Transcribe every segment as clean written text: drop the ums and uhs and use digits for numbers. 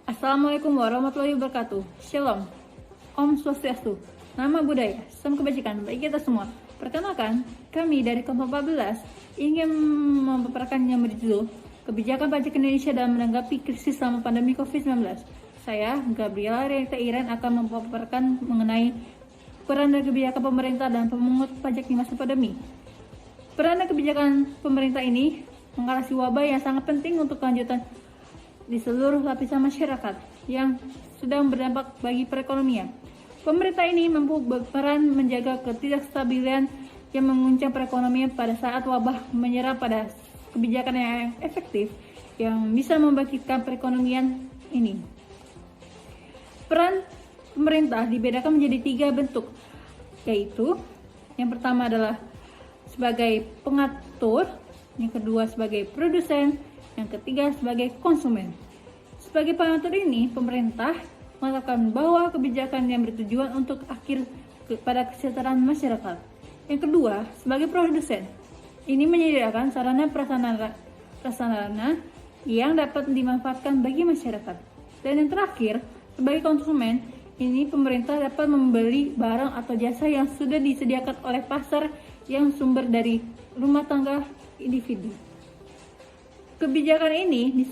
Assalamualaikum warahmatullahi wabarakatuh. Shalom. Om Swastiastu. Nama budaya, salam kebajikan bagi kita semua. Perkenalkan, kami dari kelompok 14 ingin memaparkan yang berjudul Kebijakan Pajak Indonesia dalam menanggapi krisis selama pandemi COVID-19. Saya, Gabriela Renata Iren, akan memaparkan mengenai peran dan kebijakan pemerintah dan pemungut pajak di masa pandemi. Peran dan kebijakan pemerintah ini mengatasi wabah yang sangat penting untuk kelanjutan di seluruh lapisan masyarakat yang sedang berdampak bagi perekonomian. Pemerintah ini mampu berperan menjaga ketidakstabilan yang menguncang perekonomian pada saat wabah menyerang. Pada kebijakan yang efektif yang bisa membangkitkan perekonomian ini. Peran pemerintah dibedakan menjadi 3 bentuk, yaitu yang pertama adalah sebagai pengatur, yang kedua sebagai produsen, yang ketiga sebagai konsumen. Sebagai pengatur ini, pemerintah mengatakan bahwa kebijakan yang bertujuan untuk akhir pada kesejahteraan masyarakat. Yang kedua, sebagai produsen, ini menyediakan sarana prasarana yang dapat dimanfaatkan bagi masyarakat. Dan yang terakhir, sebagai konsumen, ini pemerintah dapat membeli barang atau jasa yang sudah disediakan oleh pasar yang sumber dari rumah tangga individu. Kebijakan ini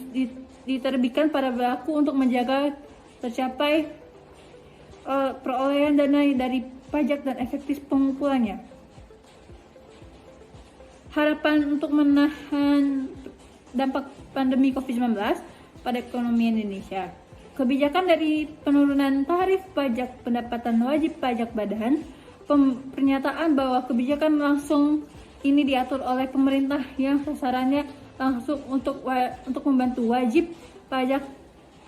diterbitkan pada berlaku untuk menjaga tercapai perolehan dana dari pajak dan efektif pengumpulannya. Harapan untuk menahan dampak pandemi COVID-19 pada ekonomi Indonesia. Kebijakan dari penurunan tarif pajak pendapatan wajib pajak badan, pernyataan bahwa kebijakan langsung ini diatur oleh pemerintah yang sasarannya langsung untuk membantu wajib pajak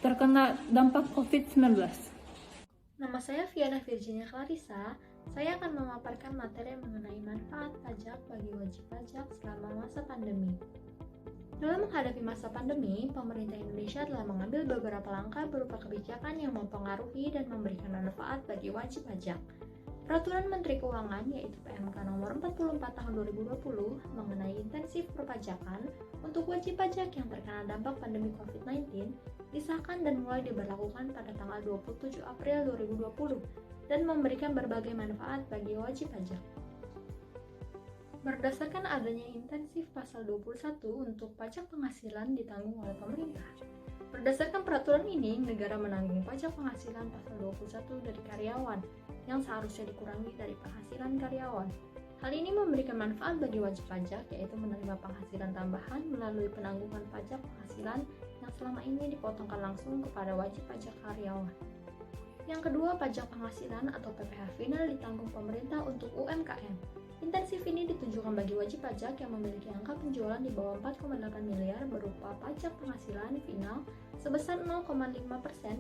terkena dampak COVID-19. Nama saya Viana Virginia Clarissa. Saya akan memaparkan materi mengenai manfaat pajak bagi wajib pajak selama masa pandemi. Dalam menghadapi masa pandemi, pemerintah Indonesia telah mengambil beberapa langkah berupa kebijakan yang mempengaruhi dan memberikan manfaat bagi wajib pajak. Peraturan Menteri Keuangan yaitu PMK nomor 44 tahun 2020 mengenai intensif perpajakan untuk wajib pajak yang terkena dampak pandemi COVID-19 disahkan dan mulai diberlakukan pada tanggal 27 April 2020 dan memberikan berbagai manfaat bagi wajib pajak. Berdasarkan adanya intensif pasal 21 untuk pajak penghasilan ditanggung oleh pemerintah. Berdasarkan peraturan ini, negara menanggung pajak penghasilan pasal 21 dari karyawan yang seharusnya dikurangi dari penghasilan karyawan. Hal ini memberikan manfaat bagi wajib pajak, yaitu menerima penghasilan tambahan melalui penanggungan pajak penghasilan yang selama ini dipotongkan langsung kepada wajib pajak karyawan. Yang kedua, pajak penghasilan atau PPh final ditanggung pemerintah untuk UMKM. Intensif ini ditujukan bagi wajib pajak yang memiliki angka penjualan di bawah 4,8 miliar berupa pajak penghasilan final sebesar 0,5%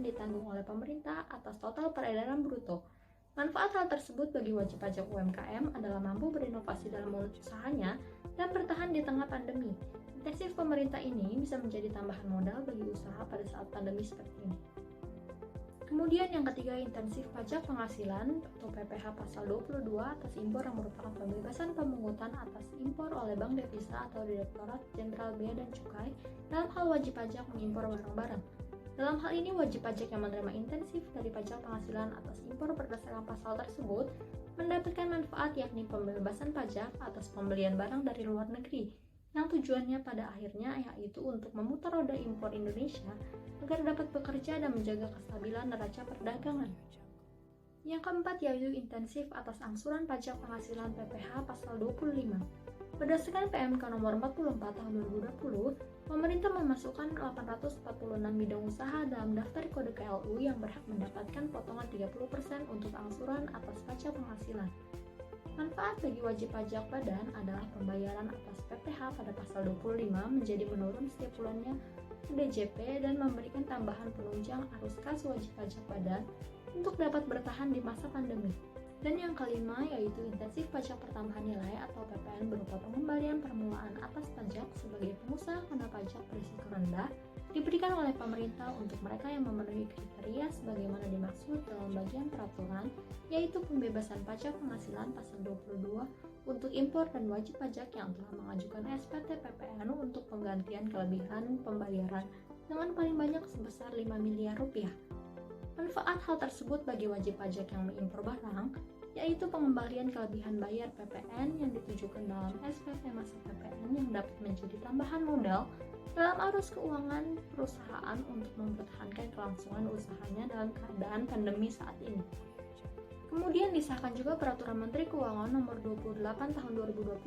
ditanggung oleh pemerintah atas total peredaran bruto. Manfaat hal tersebut bagi wajib pajak UMKM adalah mampu berinovasi dalam usahanya dan bertahan di tengah pandemi. Intensif pemerintah ini bisa menjadi tambahan modal bagi usaha pada saat pandemi seperti ini. Kemudian yang ketiga, intensif pajak penghasilan atau PPh pasal 22 atas impor yang merupakan pembebasan pemungutan atas impor oleh Bank Devisa atau Direktorat Jenderal Bea dan Cukai dalam hal wajib pajak mengimpor barang-barang. Dalam hal ini, wajib pajak yang menerima intensif dari pajak penghasilan atas impor berdasarkan pasal tersebut mendapatkan manfaat yakni pembebasan pajak atas pembelian barang dari luar negeri yang tujuannya pada akhirnya yaitu untuk memutar roda impor Indonesia agar dapat bekerja dan menjaga kestabilan neraca perdagangan. Yang keempat yaitu intensif atas angsuran pajak penghasilan PPh pasal 25. Berdasarkan PMK nomor 44 tahun 2020, pemerintah memasukkan 846 bidang usaha dalam daftar kode KLU yang berhak mendapatkan potongan 30% untuk angsuran atas pajak penghasilan. Manfaat bagi wajib pajak badan adalah pembayaran atas PPh pada pasal 25 menjadi menurun setiap bulannya ke DJP dan memberikan tambahan penunjang arus kas wajib pajak badan untuk dapat bertahan di masa pandemi. Dan yang kelima yaitu intensif pajak pertambahan nilai atau PPN berupa pengembalian permulaan atas pajak sebagai pengusaha kena pajak berisiko rendah diberikan oleh pemerintah untuk mereka yang memenuhi kriteria sebagaimana dimaksud dalam bagian peraturan, yaitu pembebasan pajak penghasilan pasal 22 untuk impor dan wajib pajak yang telah mengajukan SPT PPN untuk penggantian kelebihan pembayaran dengan paling banyak sebesar 5 miliar rupiah. Manfaat hal tersebut bagi wajib pajak yang mengimpor barang yaitu pengembalian kelebihan bayar PPN yang ditujukan dalam SPP masa PPN yang dapat menjadi tambahan modal dalam arus keuangan perusahaan untuk mempertahankan kelangsungan usahanya dalam keadaan pandemi saat ini. Kemudian disahkan juga Peraturan Menteri Keuangan Nomor 28 Tahun 2020.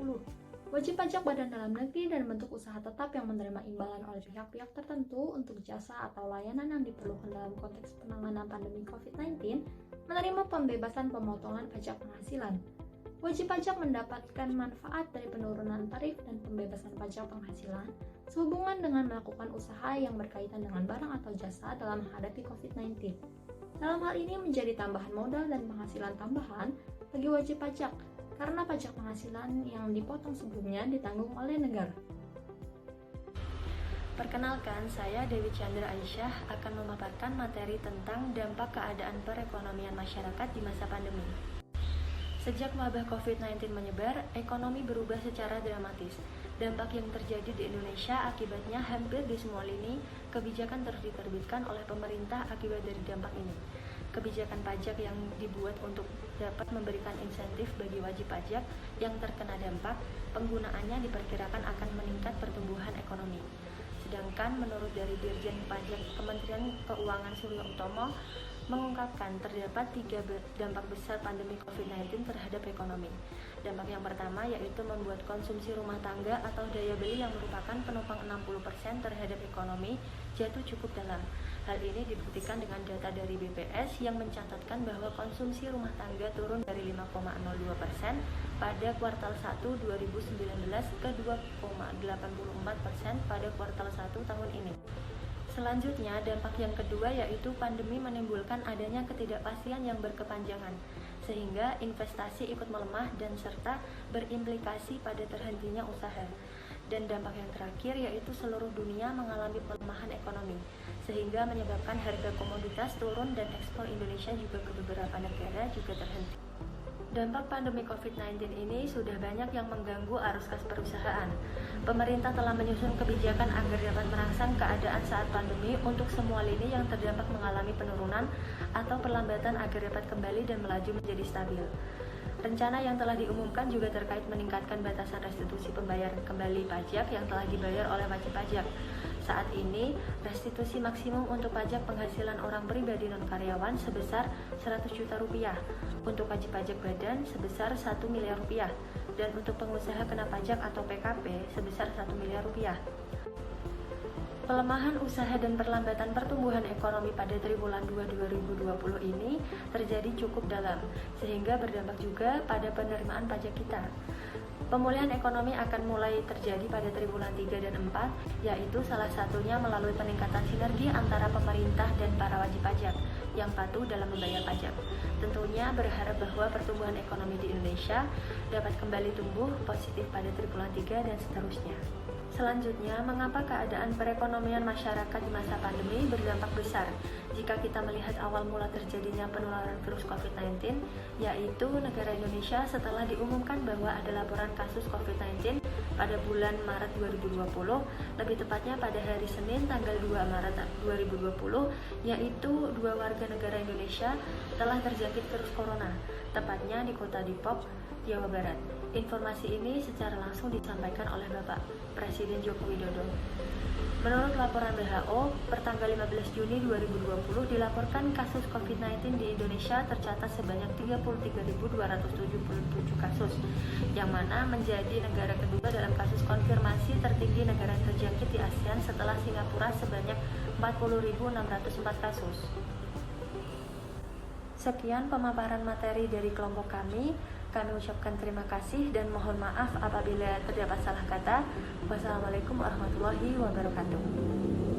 Wajib pajak badan dalam negeri dan bentuk usaha tetap yang menerima imbalan oleh pihak-pihak tertentu untuk jasa atau layanan yang diperlukan dalam konteks penanganan pandemi COVID-19 menerima pembebasan pemotongan pajak penghasilan. Wajib pajak mendapatkan manfaat dari penurunan tarif dan pembebasan pajak penghasilan sehubungan dengan melakukan usaha yang berkaitan dengan barang atau jasa dalam menghadapi COVID-19. Dalam hal ini menjadi tambahan modal dan penghasilan tambahan bagi wajib pajak karena pajak penghasilan yang dipotong sebelumnya ditanggung oleh negara. Perkenalkan, saya Dewi Chandra Aisyah akan memaparkan materi tentang dampak keadaan perekonomian masyarakat di masa pandemi. Sejak wabah COVID-19 menyebar, ekonomi berubah secara dramatis. Dampak yang terjadi di Indonesia akibatnya hampir di semua lini kebijakan terus diterbitkan oleh pemerintah akibat dari dampak ini. Kebijakan pajak yang dibuat untuk dapat memberikan insentif bagi wajib pajak yang terkena dampak, penggunaannya diperkirakan akan meningkat pertumbuhan ekonomi. Sedangkan menurut dari Dirjen Pajak Kementerian Keuangan Suryo Utomo mengungkapkan terdapat 3 dampak besar pandemi COVID-19 terhadap ekonomi. Dampak yang pertama yaitu membuat konsumsi rumah tangga atau daya beli yang merupakan penopang 60% terhadap ekonomi jatuh cukup dalam. Hal ini dibuktikan dengan data dari BPS yang mencatatkan bahwa konsumsi rumah tangga turun dari 5,02% pada kuartal 1 2019 ke 2,84% pada kuartal 1 tahun ini. Selanjutnya, dampak yang kedua yaitu pandemi menimbulkan adanya ketidakpastian yang berkepanjangan, sehingga investasi ikut melemah dan serta berimplikasi pada terhentinya usaha. Dan dampak yang terakhir yaitu seluruh dunia mengalami pelemahan ekonomi, sehingga menyebabkan harga komoditas turun dan ekspor Indonesia juga ke beberapa negara juga terhenti. Dampak pandemi COVID-19 ini sudah banyak yang mengganggu arus kas perusahaan. Pemerintah telah menyusun kebijakan agar dapat merangsang keadaan saat pandemi untuk semua lini yang terdampak mengalami penurunan atau perlambatan agar dapat kembali dan melaju menjadi stabil. Rencana yang telah diumumkan juga terkait meningkatkan batasan restitusi pembayaran kembali pajak yang telah dibayar oleh wajib pajak. Saat ini, restitusi maksimum untuk pajak penghasilan orang pribadi non-karyawan sebesar 100 juta rupiah, untuk wajib pajak badan sebesar 1 miliar rupiah, dan untuk pengusaha kena pajak atau PKP sebesar 1 miliar rupiah. Pelemahan usaha dan perlambatan pertumbuhan ekonomi pada triwulan 2 2020 ini terjadi cukup dalam, sehingga berdampak juga pada penerimaan pajak kita. Pemulihan ekonomi akan mulai terjadi pada triwulan 3 dan 4, yaitu salah satunya melalui peningkatan sinergi antara pemerintah dan para wajib pajak yang patuh dalam membayar pajak. Tentunya berharap bahwa pertumbuhan ekonomi di Indonesia dapat kembali tumbuh positif pada triwulan 3 dan seterusnya. Selanjutnya, mengapa keadaan perekonomian masyarakat di masa pandemi berdampak besar? Jika kita melihat awal mula terjadinya penularan virus COVID-19, yaitu negara Indonesia setelah diumumkan bahwa ada laporan kasus COVID-19 pada bulan Maret 2020, lebih tepatnya pada hari Senin tanggal 2 Maret 2020, yaitu 2 warga negara Indonesia telah terjangkit virus corona, tepatnya di kota Depok, Jawa Barat. Informasi ini secara langsung disampaikan oleh Bapak Presiden Joko Widodo. Menurut laporan WHO, pertanggal 15 Juni 2020 dilaporkan kasus COVID-19 di Indonesia tercatat sebanyak 33.277 kasus, yang mana menjadi negara kedua dalam kasus konfirmasi tertinggi negara terjangkit di ASEAN setelah Singapura sebanyak 40.604 kasus. Sekian pemaparan materi dari kelompok kami. Kami ucapkan terima kasih dan mohon maaf apabila terdapat salah kata. Wassalamualaikum warahmatullahi wabarakatuh.